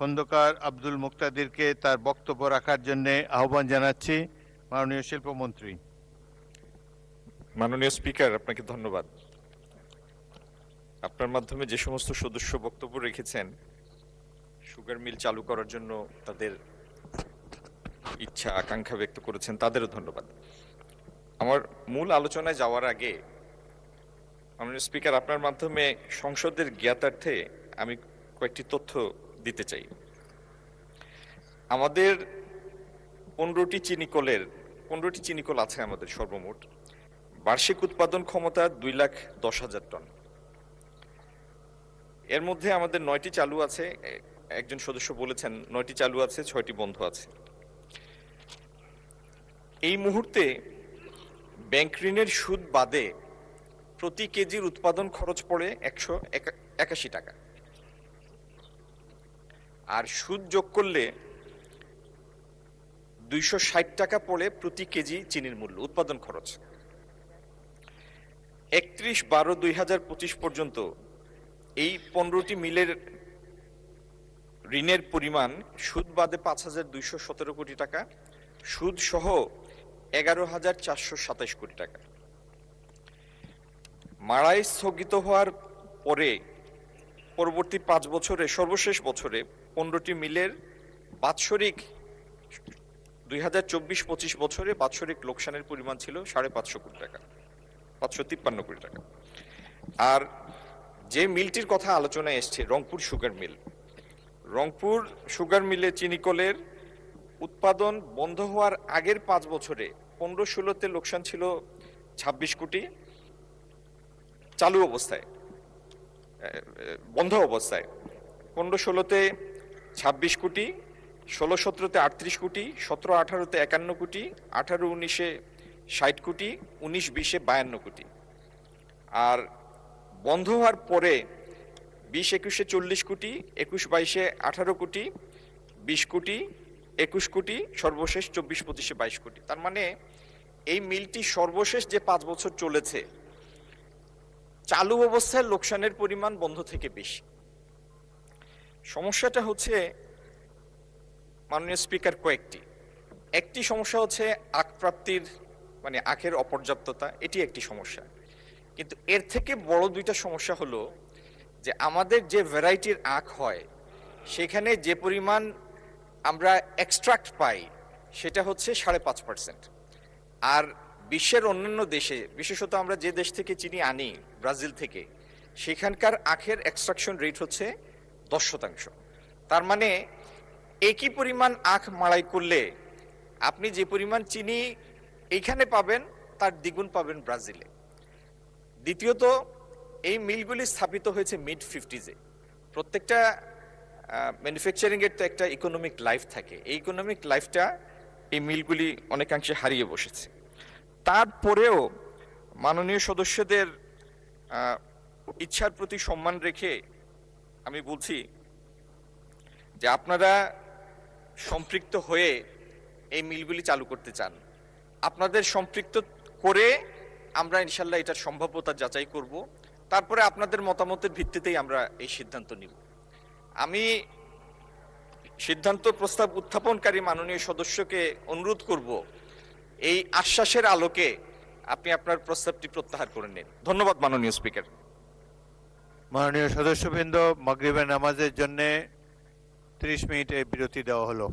খন্দকার আব্দুল মুক্তাদিরকে তার বক্তব্য রাখার জন্য আহ্বান জানাচ্ছি। মাননীয় শিল্পমন্ত্রী। মাননীয় স্পিকার, আপনাকে ধন্যবাদ। আপনার মাধ্যমে যে সমস্ত সদস্য বক্তব্য রেখেছেন সুগার মিল চালু করার জন্য তাদের ইচ্ছা আকাঙ্ক্ষা ব্যক্ত করেছেন, তাদেরও ধন্যবাদ। আমার মূল আলোচনায় যাওয়ার আগে মাননীয় স্পিকার, আপনার মাধ্যমে সংসদের জ্ঞাতার্থে আমি কয়েকটি তথ্য দিতে চাই। আমাদের 15টি চিনিকল আছে আমাদের সর্বমোট। বার্ষিক উৎপাদন ক্ষমতা 2,10,000 টন। এর মধ্যে আমাদের 9টি চালু আছে, একজন সদস্য বলেছেন 9টি চালু আছে, 6টি বন্ধ আছে। এই মুহূর্তে ব্যাংক ঋণের সুদ বাদে প্রতি কেজির উৎপাদন খরচ পড়ে 181 টাকা, আর সুদ যোগ করলে 260 টাকা পড়ে প্রতি কেজি চিনির মূল্য উৎপাদন খরচ। 31/12/2025 পর্যন্ত এই 15টি মিলের ঋণের পরিমাণ সুদ বাদে 5,217 কোটি টাকা, সুদ সহ 11,427 কোটি টাকা। মাড়াই স্থগিত হওয়ার পরে পরবর্তী 5 বছরে সর্বশেষ বছরে 15টি মিলের বাৎসরিক 2024-25 বছরে বাৎসরিক লোকসানের পরিমাণ ছিল 550 কোটি টাকা, 553 কোটি টাকা। আর যে মিলটির কথা আলোচনায় এসছে রংপুর সুগার মিলে চিনিকলের উৎপাদন বন্ধ হওয়ার আগের 5 বছরে 15-16তে লোকসান ছিল 26 কোটি, চালু অবস্থায় বন্ধ অবস্থায় 15-16তে 26 কোটি, 16-17তে 38 কোটি, 17-18তে 51 কোটি, 18-19-এ 60 কোটি, 19-20-এ 52 কোটি। আর বন্ধ হওয়ার পরে 20-21-এ 40 কোটি, 21-22-এ 18 কোটি, 20 কোটি, 21 কোটি, সর্বশেষ 24-25-এ 22 কোটি। তার মানে এই মিলটি সর্বশেষ যে 5 বছর চলেছে চালু অবস্থায় লোকসানের পরিমাণ বন্ধ থেকে বেশি। সমস্যাটা হচ্ছে মাননীয় স্পিকার একটি সমস্যা হচ্ছে আখ প্রাপ্তির মানে আখের অপর্যাপ্ততা, এটি একটি সমস্যা। কিন্তু এর থেকে বড় দুইটা সমস্যা হলো যে আমাদের যে ভ্যারাইটির আখ হয় সেখানে যে পরিমাণ আমরা এক্সট্রাক্ট পাই সেটা হচ্ছে 5.5%। আর বিশ্বের অন্যান্য দেশে, বিশেষত আমরা যে দেশ থেকে চিনি আনি ব্রাজিল থেকে, সেখানকার আখের এক্সট্রাকশন রেট হচ্ছে 10%। তার মানে একই পরিমাণ আখ মাড়াই করলে আপনি যে পরিমাণ চিনি এইখানে পাবেন তার দ্বিগুণ পাবেন ব্রাজিলে। দ্বিতীয়ত, এই মিলগুলি স্থাপিত হয়েছে mid-50s-এ। প্রত্যেকটা ম্যানুফ্যাকচারিং এর তো একটা ইকোনমিক লাইফ থাকে, এই ইকোনমিক লাইফটা এই মিলগুলি অনেকাংশে হারিয়ে বসেছে। তারপরেও মাননীয় সদস্যদের ইচ্ছার প্রতি সম্মান রেখে আমি বলছি যে আপনারা সম্পৃক্ত হয়ে এই মিলগুলি চালু করতে চান, আপনাদের সম্পৃক্ত করে আমরা ইনশাল্লাহ এটার সম্ভাব্যতা যাচাই করব, তারপরে আপনাদের মতামতের ভিত্তিতেই আমরা এই সিদ্ধান্ত নিব। আমি সিদ্ধান্ত প্রস্তাব উত্থাপনকারী মাননীয় সদস্যকে অনুরোধ করব এই আশ্বাসের আলোকে আপনি আপনার প্রস্তাবটি প্রত্যাহার করে নিন। ধন্যবাদ মাননীয় স্পিকার। মাননীয় সদস্যবৃন্দ, মাগরিবের নামাজের জন্য 30 মিনিটের বিরতি দেওয়া হলো।